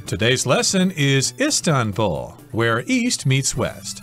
Today's lesson is Istanbul, where East meets West.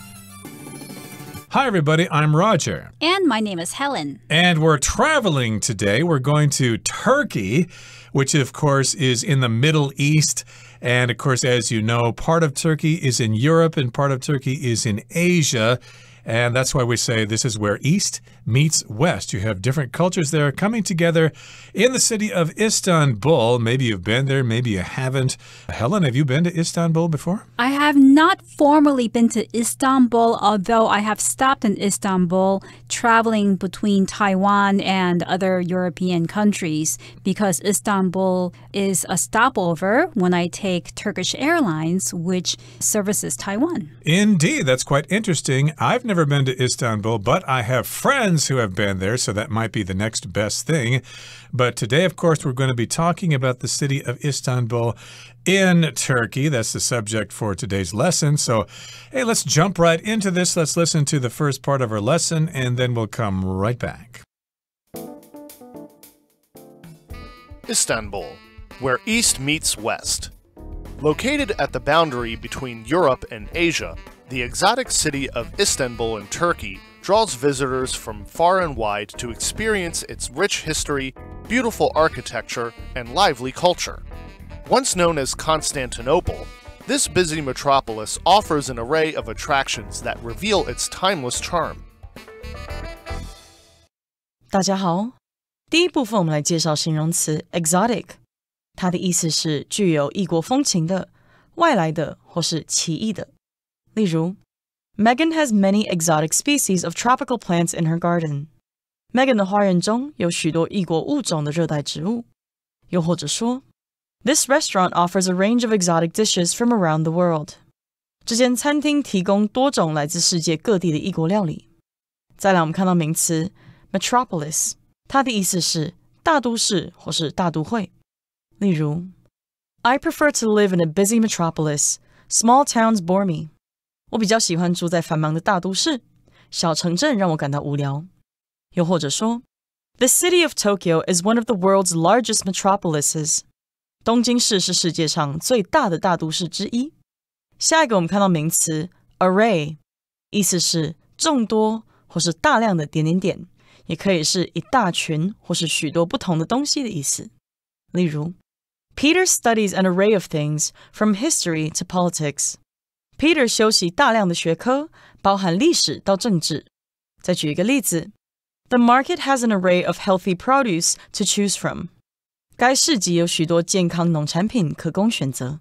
Hi, everybody. I'm Roger. And my name is Helen. And we're traveling today. We're going to Turkey, which, of course, is in the Middle East. And, of course, as you know, part of Turkey is in Europe and part of Turkey is in Asia. And that's why we say this is where East meets West. You have different cultures there coming together in the city of Istanbul. Maybe you've been there, maybe you haven't. Helen, have you been to Istanbul before? I have not formally been to Istanbul, although I have stopped in Istanbul traveling between Taiwan and other European countries because Istanbul is a stopover when I take Turkish Airlines, which services Taiwan. Indeed, that's quite interesting. I've never been to Istanbul, but I have friends who have been there, so that might be the next best thing. But today, of course, we're going to be talking about the city of Istanbul in Turkey. That's the subject for today's lesson. So, hey, let's jump right into this. Let's listen to the first part of our lesson, and then we'll come right back. Istanbul, where East meets West. Located at the boundary between Europe and Asia, the exotic city of Istanbul in Turkey draws visitors from far and wide to experience its rich history, beautiful architecture, and lively culture. Once known as Constantinople, this busy metropolis offers an array of attractions that reveal its timeless charm. 大家好，第一部分我们来介绍形容词 exotic， 它的意思是具有异国风情的、外来的或是奇异的。例如 Megan has many exotic species of tropical plants in her garden. Megan 的花园中有许多异国物种的热带植物。又或者说 This restaurant offers a range of exotic dishes from around the world. 这间餐厅提供多种来自世界各地的异国料理。再来我们看到名词 metropolis， 它的意思是大都市或是大都会。例如 I prefer to live in a busy metropolis. Small towns bore me. 我比较喜欢住在繁忙的大都市，小城镇让我感到无聊。又或者说 The city of Tokyo is one of the world's largest metropolises. 东京市是世界上最大的大都市之一。下一个我们看到名词 array， 意思是众多或是大量的点点点，也可以是一大群或是许多不同的东西的意思。例如 Peter studies an array of things from history to politics.Peter 修习大量的学科，包含历史到政治。再举一个例子 The market has an array of healthy produce to choose from. 该市集有许多健康农产品可供选择。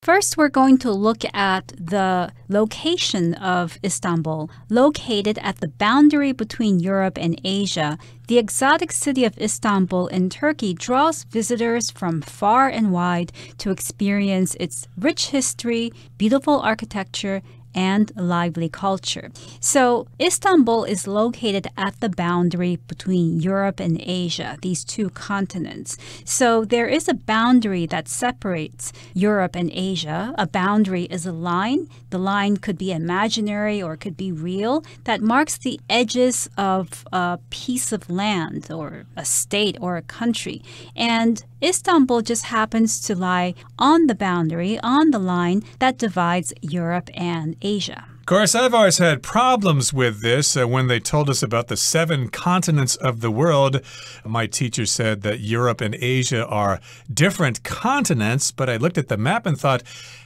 First, we're going to look at the location of Istanbul. Located at the boundary between Europe and Asia, the exotic city of Istanbul in Turkey draws visitors from far and wide to experience its rich history, beautiful architecture, and lively culture. So Istanbul is located at the boundary between Europe and Asia, these two continents. So there is a boundary that separates Europe and Asia. A boundary is a line. The line could be imaginary or it could be real that marks the edges of a piece of land or a state or a country. And Istanbul just happens to lie on the boundary, on the line that divides Europe and Asia. Of course, I've always had problems with this. When they told us about the 7 continents of the world, my teacher said that Europe and Asia are different continents, but I looked at the map and thought,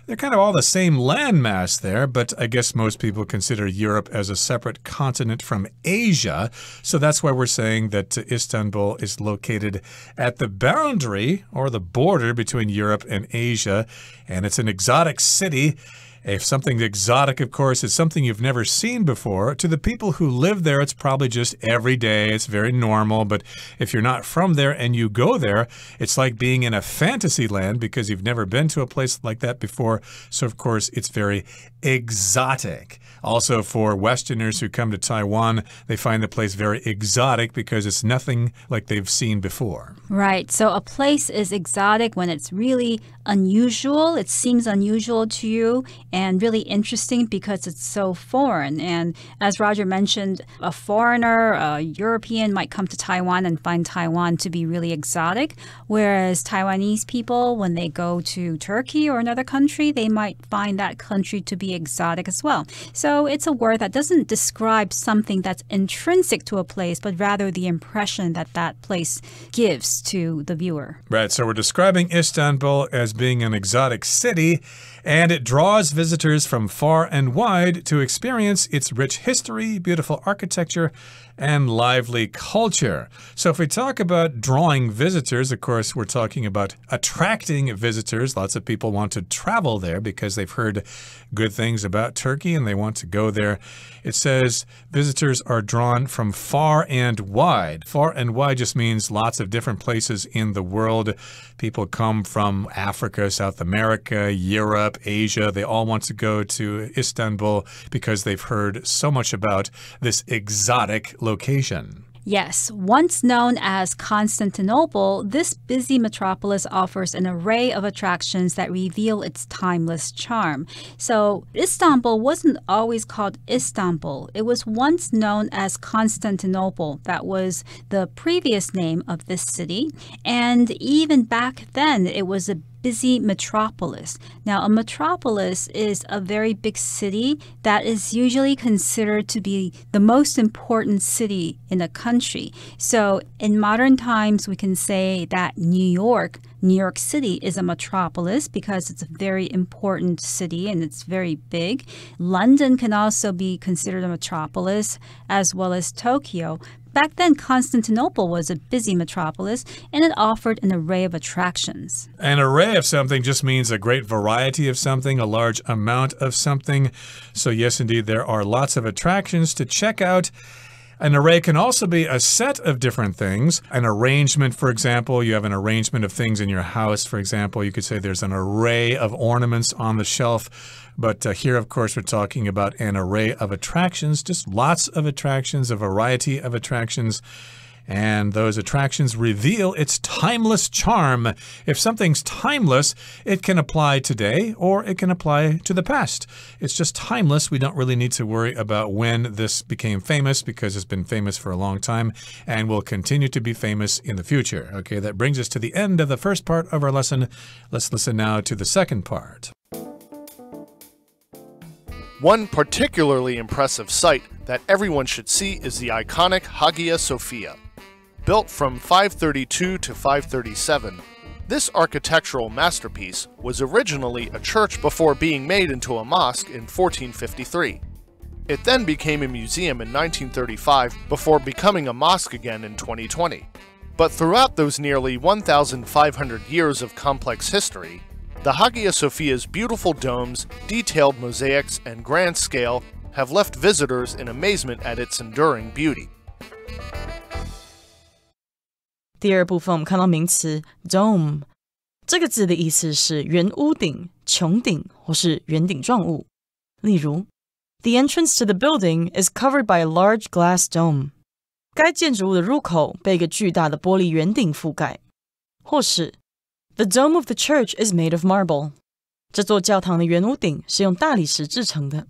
they're kind of all the same landmass there, but I guess most people consider Europe as a separate continent from Asia. So that's why we're saying that Istanbul is located at the boundary or the border between Europe and Asia, and it's an exotic city. If something exotic, of course, is something you've never seen before, to the people who live there, it's probably just every day. It's very normal. But if you're not from there and you go there, it's like being in a fantasy land because you've never been to a place like that before. So, of course, it's very exotic. Also, for Westerners who come to Taiwan, they find the place very exotic because it's nothing like they've seen before. Right. So a place is exotic when it's really unusual. It seems unusual to you. and really interesting because it's so foreign. And as Roger mentioned, a foreigner, a European might come to Taiwan and find Taiwan to be really exotic, whereas Taiwanese people, when they go to Turkey or another country, they might find that country to be exotic as well. So it's a word that doesn't describe something that's intrinsic to a place, but rather the impression that that place gives to the viewer. Right, so we're describing Istanbul as being an exotic city, and it draws visitors from far and wide to experience its rich history, beautiful architecture, and lively culture. So if we talk about drawing visitors, of course, we're talking about attracting visitors. Lots of people want to travel there because they've heard good things about Turkey and they want to go there. It says visitors are drawn from far and wide. Far and wide just means lots of different places in the world. People come from Africa, South America, Europe, Asia. They all want to go to Istanbul because they've heard so much about this exotic location. Yes, once known as Constantinople, this busy metropolis offers an array of attractions that reveal its timeless charm. So, Istanbul wasn't always called Istanbul. It was once known as Constantinople. That was the previous name of this city. And even back then, it was a busy metropolis. Now, a metropolis is a very big city that is usually considered to be the most important city in a country. So, in modern times, we can say that New York City is a metropolis because it's a very important city and it's very big. London can also be considered a metropolis, as well as Tokyo. Back then, Constantinople was a busy metropolis, and it offered an array of attractions. An array of something just means a great variety of something, a large amount of something. So yes, indeed, there are lots of attractions to check out. An array can also be a set of different things. An arrangement, for example, you have an arrangement of things in your house. For example, you could say there's an array of ornaments on the shelf. But here, of course, we're talking about an array of attractions, just lots of attractions, a variety of attractions. And those attractions reveal its timeless charm. If something's timeless, it can apply today or it can apply to the past. It's just timeless. We don't really need to worry about when this became famous because it's been famous for a long time and will continue to be famous in the future. Okay, that brings us to the end of the first part of our lesson. Let's listen now to the second part. One particularly impressive sight that everyone should see is the iconic Hagia Sophia. Built from 532 to 537, this architectural masterpiece was originally a church before being made into a mosque in 1453. It then became a museum in 1935 before becoming a mosque again in 2020. But throughout those nearly 1,500 years of complex history, the Hagia Sophia's beautiful domes, detailed mosaics, and grand scale have left visitors in amazement at its enduring beauty. 第二部分我们看到名词 dome， 这个字的意思是圆屋顶、穹顶或是圆顶状物。例如 The entrance to the building is covered by a large glass dome. 该建筑物的入口被一个巨大的玻璃圆顶覆盖。或是The dome of the church is made of marble. 这座教堂的圆屋顶是用大理石制成的。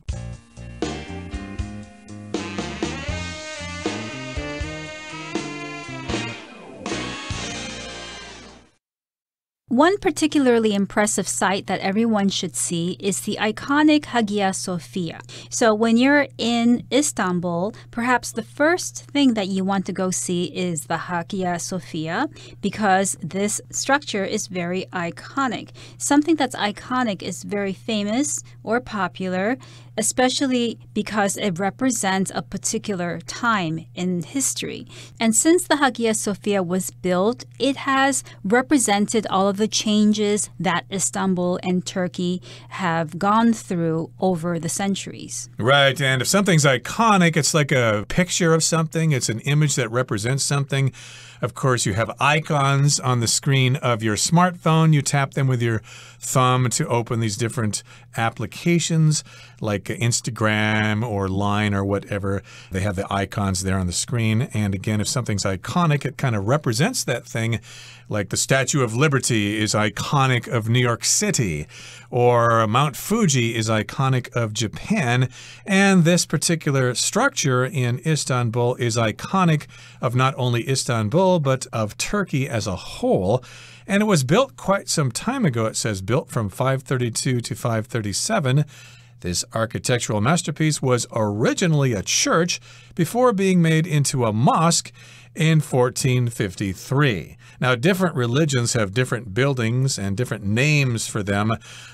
One particularly impressive sight that everyone should see is the iconic Hagia Sophia. So when you're in Istanbul, perhaps the first thing that you want to go see is the Hagia Sophia because this structure is very iconic. Something that's iconic is very famous or popular, especially because it represents a particular time in history. And since the Hagia Sophia was built, it has represented all of the changes that Istanbul and Turkey have gone through over the centuries. Right, and if something's iconic, it's like a picture of something. It's an image that represents something. Of course, you have icons on the screen of your smartphone. You tap them with your thumb to open these different applications. like Instagram or Line or whatever. They have the icons there on the screen. And again, if something's iconic, it kind of represents that thing. Like the Statue of Liberty is iconic of New York City, or Mount Fuji is iconic of Japan. And this particular structure in Istanbul is iconic of not only Istanbul, but of Turkey as a whole. And it was built quite some time ago. It says built from 532 to 537. This architectural masterpiece was originally a church before being made into a mosque in 1453. Now, different religions have different buildings and different names for them.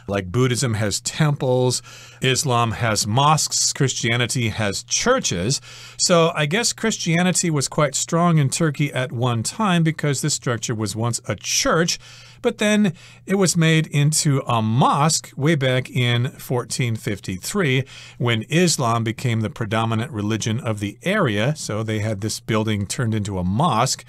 Like Buddhism has temples, Islam has mosques, Christianity has churches. So I guess Christianity was quite strong in Turkey at one time because this structure was once a church, but then it was made into a mosque way back in 1453 when Islam became the predominant religion of the area. So they had this building turned into a mosque.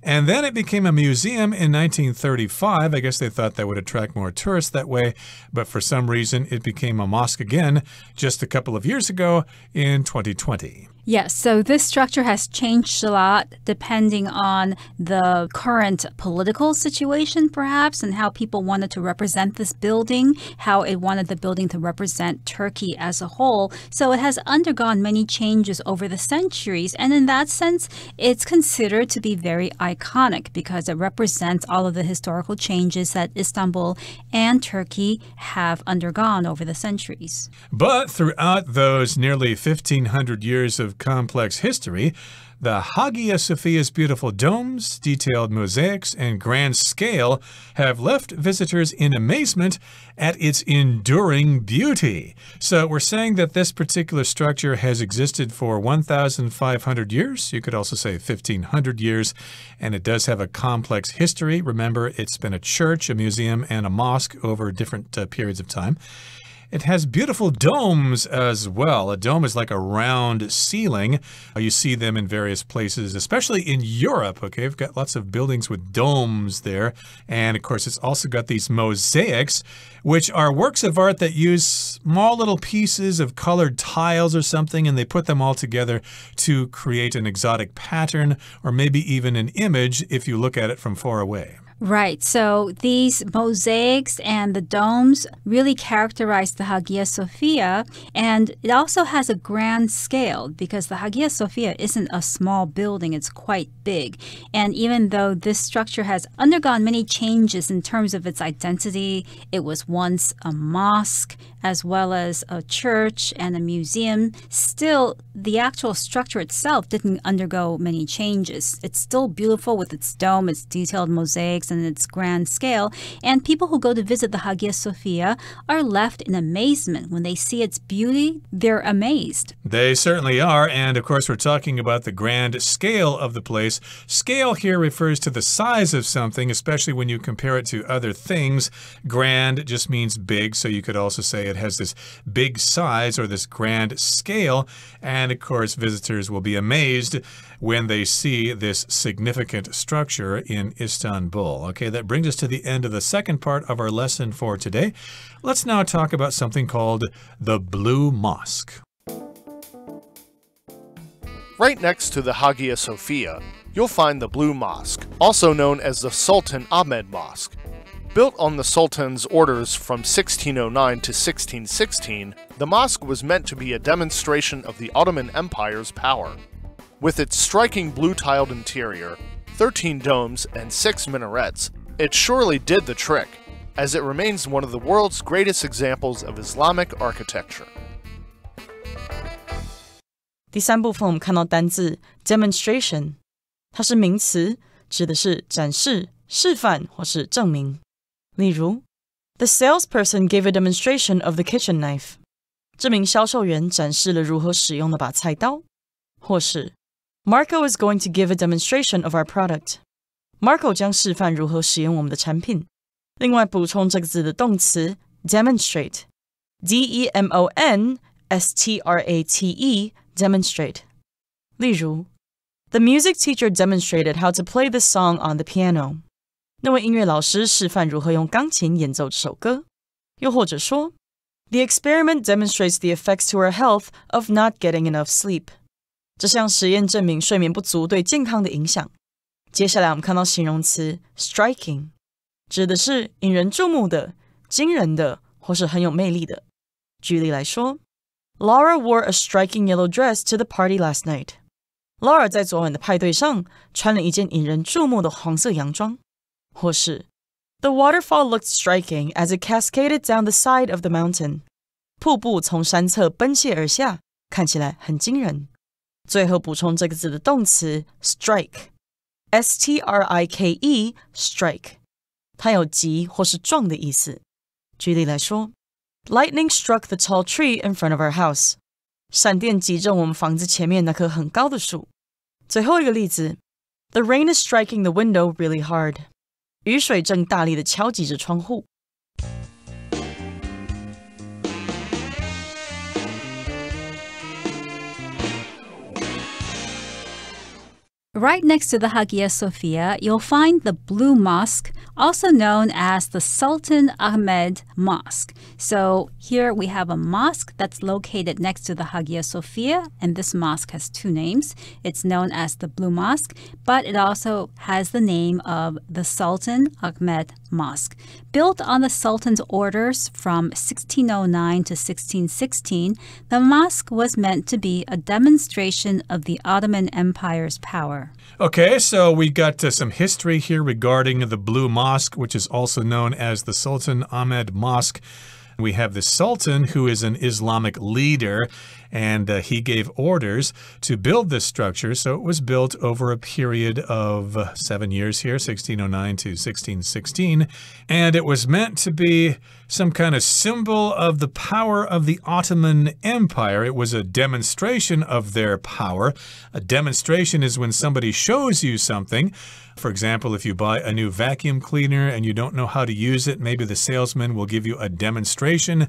And then it became a museum in 1935. I guess they thought that would attract more tourists that way. But for some reason, it became a mosque again just a couple of years ago in 2020. Yes, so this structure has changed a lot depending on the current political situation, perhaps, and how people wanted to represent this building, how it wanted the building to represent Turkey as a whole. So it has undergone many changes over the centuries, and in that sense, it's considered to be very iconic because it represents all of the historical changes that Istanbul and Turkey have undergone over the centuries. But throughout those nearly 1,500 years of complex history, the Hagia Sophia's beautiful domes, detailed mosaics, and grand scale have left visitors in amazement at its enduring beauty. So we're saying that this particular structure has existed for 1,500 years. You could also say 1,500 years, and it does have a complex history. Remember, it's been a church, a museum, and a mosque over different periods of time. It has beautiful domes as well. A dome is like a round ceiling. You see them in various places, especially in Europe. Okay, we've got lots of buildings with domes there. And of course, it's also got these mosaics, which are works of art that use small little pieces of colored tiles or something, and they put them all together to create an exotic pattern or maybe even an image if you look at it from far away. Right, so these mosaics and the domes really characterize the Hagia Sophia, and it also has a grand scale because the Hagia Sophia isn't a small building, it's quite big. And even though this structure has undergone many changes in terms of its identity, it was once a mosque as well as a church and a museum, still the actual structure itself didn't undergo many changes. It's still beautiful with its dome, its detailed mosaics, and its grand scale, and people who go to visit the Hagia Sophia are left in amazement. When they see its beauty, they're amazed. They certainly are, and of course we're talking about the grand scale of the place. Scale here refers to the size of something, especially when you compare it to other things. Grand just means big, so you could also say it has this big size or this grand scale, and of course visitors will be amazed when they see this significant structure in Istanbul. Okay, that brings us to the end of the second part of our lesson for today. Let's now talk about something called the Blue Mosque. Right next to the Hagia Sophia, you'll find the Blue Mosque, also known as the Sultan Ahmed Mosque. Built on the Sultan's orders from 1609 to 1616, the mosque was meant to be a demonstration of the Ottoman Empire's power. With its striking blue-tiled interior, 13 domes, and 6 minarets, it surely did the trick, as it remains one of the world's greatest examples of Islamic architecture. 第三部分我们看到单字 demonstration， 它是名词，指的是展示、示范或是证明。例如 The salesperson gave a demonstration of the kitchen knife. 这名销售员展示了如何使用那把菜刀。或是 Marco is going to give a demonstration of our product. Marco 将示范如何使用我们的产品。另外补充这个字的动词 demonstrate. D-E-M-O-N-S-T-R-A-T-E demonstrate. 例如 The music teacher demonstrated how to play this song on the piano. 那位音乐老师示范如何用钢琴演奏这首歌。又或者说 The experiment demonstrates the effects to our health of not getting enough sleep. 这项实验证明睡眠不足对健康的影响。接下来我们看到形容词 striking， 指的是引人注目的、惊人的或是很有魅力的。举例来说 Laura wore a striking yellow dress to the party last night. Laura 在昨晚的派对上穿了一件引人注目的黄色洋装。或是 The waterfall looked striking as it cascaded down the side of the mountain. 瀑布从山侧奔泻而下，看起来很惊人。最后补充这个字的动词 strike， S-T-R-I-K-E strike， 它有击或是撞的意思。举例来说 Lightning struck the tall tree in front of our house. 闪电击中我们房子前面那棵很高的树。最后一个例子 The rain is striking the window really hard. 雨水正大力地敲击着窗户。Right next to the Hagia Sophia, you'll find the Blue Mosque, also known as the Sultan Ahmed Mosque. So here we have a mosque that's located next to the Hagia Sophia, and this mosque has two names. It's known as the Blue Mosque, but it also has the name of the Sultan Ahmed Mosque. Built on the Sultan's orders from 1609 to 1616, the mosque was meant to be a demonstration of the Ottoman Empire's power. Okay, so we got some history here regarding the Blue Mosque, which is also known as the Sultan Ahmed Mosque. We have the Sultan, who is an Islamic leader, and he gave orders to build this structure. So it was built over a period of 7 years here, 1609 to 1616. And it was meant to be some kind of symbol of the power of the Ottoman Empire. It was a demonstration of their power. A demonstration is when somebody shows you something. For example, if you buy a new vacuum cleaner and you don't know how to use it, maybe the salesman will give you a demonstration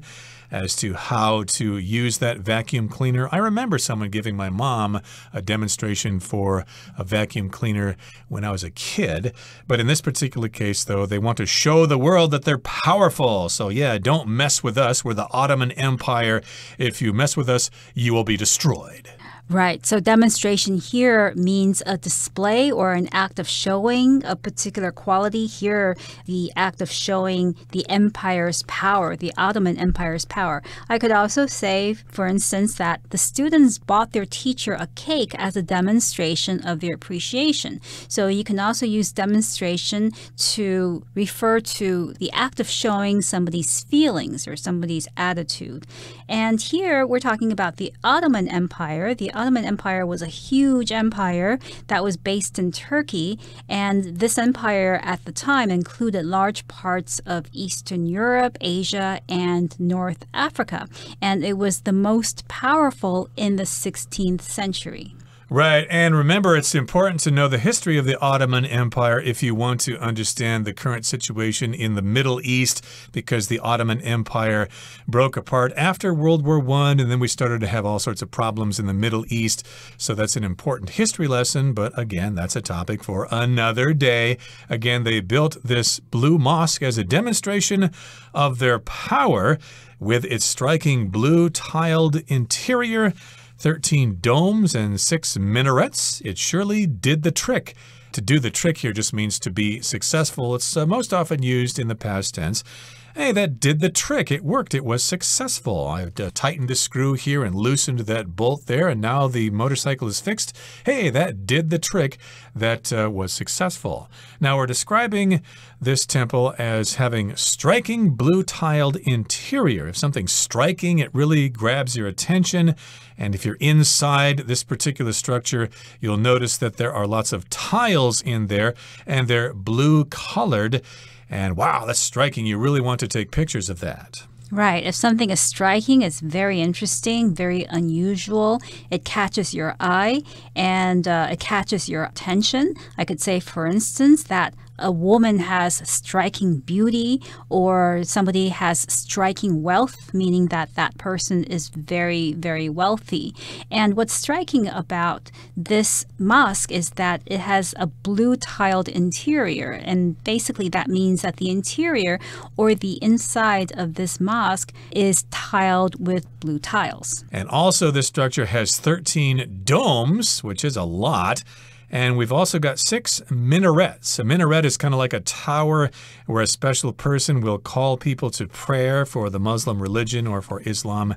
as to how to use that vacuum cleaner. I remember someone giving my mom a demonstration for a vacuum cleaner when I was a kid. But in this particular case, though, they want to show the world that they're powerful. So yeah, don't mess with us. We're the Ottoman Empire. If you mess with us, you will be destroyed. Right. So demonstration here means a display or an act of showing a particular quality. Here, the act of showing the empire's power, the Ottoman Empire's power. I could also say, for instance, that the students bought their teacher a cake as a demonstration of their appreciation. So you can also use demonstration to refer to the act of showing somebody's feelings or somebody's attitude. And here we're talking about the Ottoman Empire. The Ottoman Empire was a huge empire that was based in Turkey, and this empire at the time included large parts of Eastern Europe, Asia, and North Africa, and it was the most powerful in the 16th century. Right, and remember, it's important to know the history of the Ottoman Empire if you want to understand the current situation in the Middle East, because the Ottoman Empire broke apart after World War I, and then we started to have all sorts of problems in the Middle East. So that's an important history lesson, but again, that's a topic for another day. Again, they built this Blue Mosque as a demonstration of their power with its striking blue tiled interior, 13 domes and 6 minarets. It surely did the trick. To do the trick here just means to be successful. It's most often used in the past tense. Hey, that did the trick. It worked. It was successful. I've tightened the screw here and loosened that bolt there, and now the motorcycle is fixed. Hey, that did the trick. That was successful. Now we're describing this temple as having striking blue tiled interior. If something's striking, it really grabs your attention. And if you're inside this particular structure, you'll notice that there are lots of tiles in there, and they're blue colored. And wow, that's striking. You really want to take pictures of that. Right. If something is striking, it's very interesting, very unusual. It catches your eye and it catches your attention. I could say, for instance, that a woman has striking beauty or somebody has striking wealth, meaning that that person is very, very wealthy. And what's striking about this mosque is that it has a blue-tiled interior. And basically that means that the interior or the inside of this mosque is tiled with blue tiles. And also this structure has 13 domes, which is a lot. And we've also got 6 minarets. A minaret is kind of like a tower where a special person will call people to prayer for the Muslim religion or for Islam.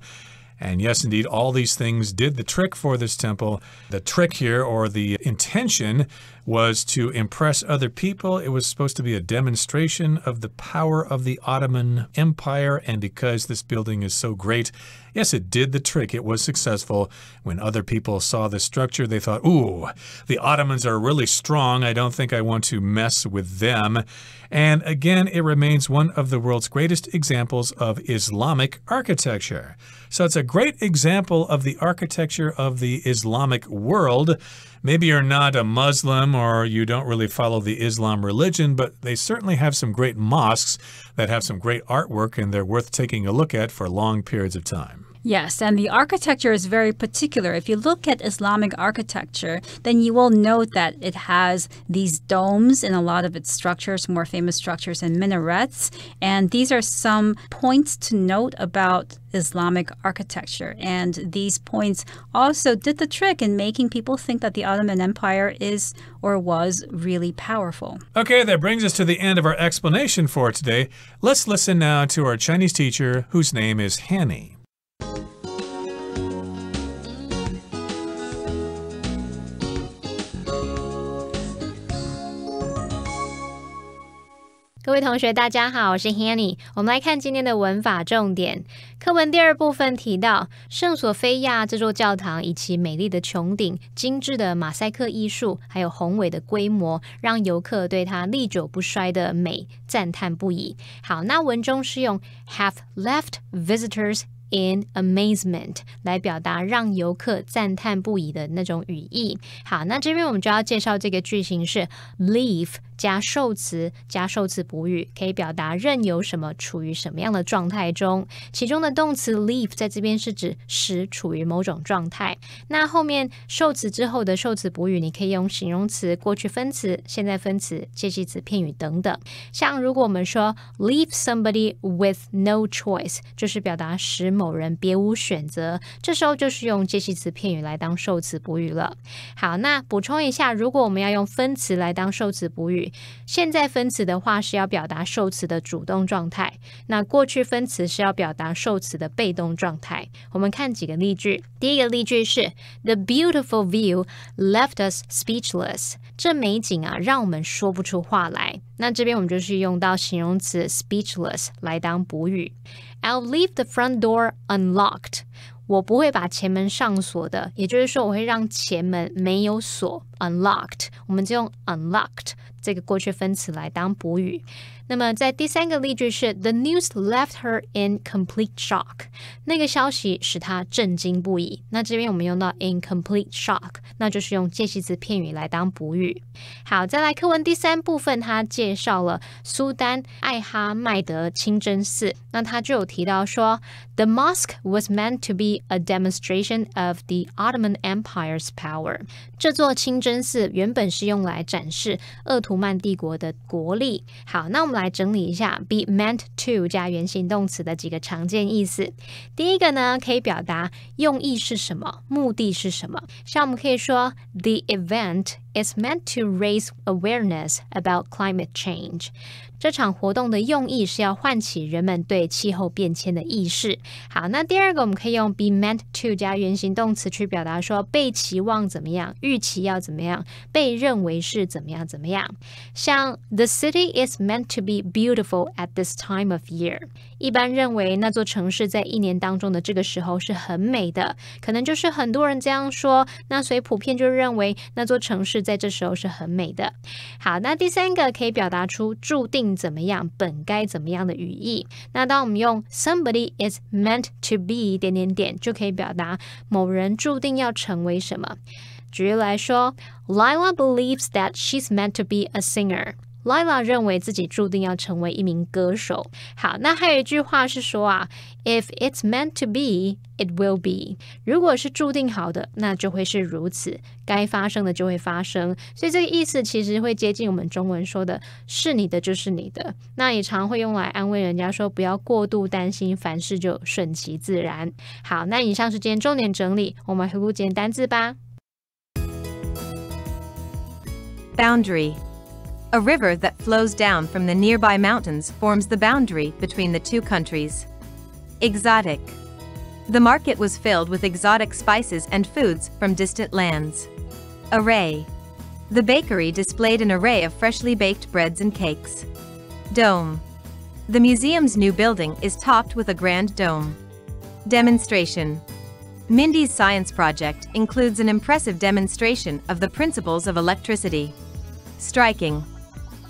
And yes, indeed, all these things did the trick for this temple. The trick here, or the intention, was to impress other people. It was supposed to be a demonstration of the power of the Ottoman Empire. And because this building is so great, yes, it did the trick. It was successful. When other people saw the structure, they thought, ooh, the Ottomans are really strong. I don't think I want to mess with them. And again, it remains one of the world's greatest examples of Islamic architecture. So it's a great example of the architecture of the Islamic world. Maybe you're not a Muslim or you don't really follow the Islam religion, but they certainly have some great mosques that have some great artwork, and they're worth taking a look at for long periods of time. Yes, and the architecture is very particular. If you look at Islamic architecture, then you will note that it has these domes in a lot of its structures, more famous structures, and minarets. And these are some points to note about Islamic architecture. And these points also did the trick in making people think that the Ottoman Empire is or was really powerful. Okay, that brings us to the end of our explanation for today. Let's listen now to our Chinese teacher, whose name is Hanny. 各位同学大家好，我是 Hanny。 我们来看今天的文法重点。课文第2部分提到，圣索菲亚这座教堂以其美丽的穹顶、精致的马赛克艺术，还有宏伟的规模，让游客对它历久不衰的美赞叹不已。好，那文中是用 have left visitors in amazement 来表达让游客赞叹不已的那种语义。好，那这边我们就要介绍这个句型是 leave 加受词加受词补语，可以表达任由什么处于什么样的状态中。其中的动词 leave 在这边是指使处于某种状态。那后面受词之后的受词补语，你可以用形容词、过去分词、现在分词、介系词、片语等等。像如果我们说 leave somebody with no choice， 就是表达使某人别无选择，这时候就是用介系词、片语来当受词补语了。好，那补充一下，如果我们要用分词来当受词补语，现在分词的话是要表达受词的主动状态，那过去分词是要表达受词的被动状态。我们看几个例句。第一个例句是 The beautiful view left us speechless， 这美景啊让我们说不出话来。那这边我们就是用到形容词 speechless 来当补语。 I'll leave the front door unlocked， 我不会把前门上锁的，也就是说我会让前门没有锁 unlocked， 我们就用 unlocked 这个过去分词来当补语。那么在第3个例句是 The news left her in complete shock， 那个消息使她震惊不已。那这边我们用到 in complete shock， 那就是用介系词片语来当补语。好，再来课文第3部分，它介绍了苏丹艾哈迈德清真寺。那它就有提到说 The mosque was meant to be a demonstration of the Ottoman Empire's power， 这座清真寺原本是用来展示鄂图曼帝国的国力。好，那我们来整理一下 be meant to 加原形动词的几个常见意思。第一个呢，可以表达用意是什么，目的是什么。像我们可以说 The event is meant to raise awareness about climate change， 这场活动的用意是要唤起人们对气候变迁的意识。好，那第二个我们可以用 be meant to 加原形动词去表达说被期望怎么样，预期要怎么样，被认为是怎么样怎么样。像 The city is meant to be beautiful at this time of year， 一般认为那座城市在一年当中的这个时候是很美的，可能就是很多人这样说，那所以普遍就认为那座城市在这时候是很美的。好，那第3个可以表达出注定怎么样，本该怎么样的语义。那当我们用 somebody is meant to be 点点点，就可以表达某人注定要成为什么。举例来说 Lila believes that she's meant to be a singer， Lila 认为自己注定要成为一名歌手。好，那还有一句话是说啊 If it's meant to be, it will be. 如果是注定好的，那就会是如此，该发生的就会发生。所以这个意思其实会接近我们中文说的是你的就是你的。那也常会用来安慰人家说不要过度担心，凡事就顺其自然。好，那以上是今天重点整理，我们来回顾今天单字吧。Boundary. A river that flows down from the nearby mountains forms the boundary between the two countries. Exotic. The market was filled with exotic spices and foods from distant lands. Array. The bakery displayed an array of freshly baked breads and cakes. Dome. The museum's new building is topped with a grand dome. Demonstration. Mindy's science project includes an impressive demonstration of the principles of electricity. Striking.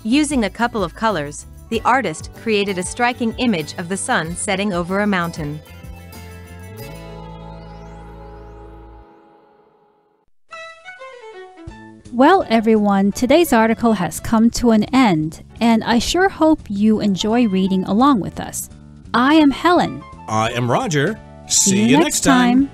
Using a couple of colors, the artist created a striking image of the sun setting over a mountain. Well, everyone, today's article has come to an end, and I sure hope you enjoy reading along with us. I am Helen. I am Roger. See you next time.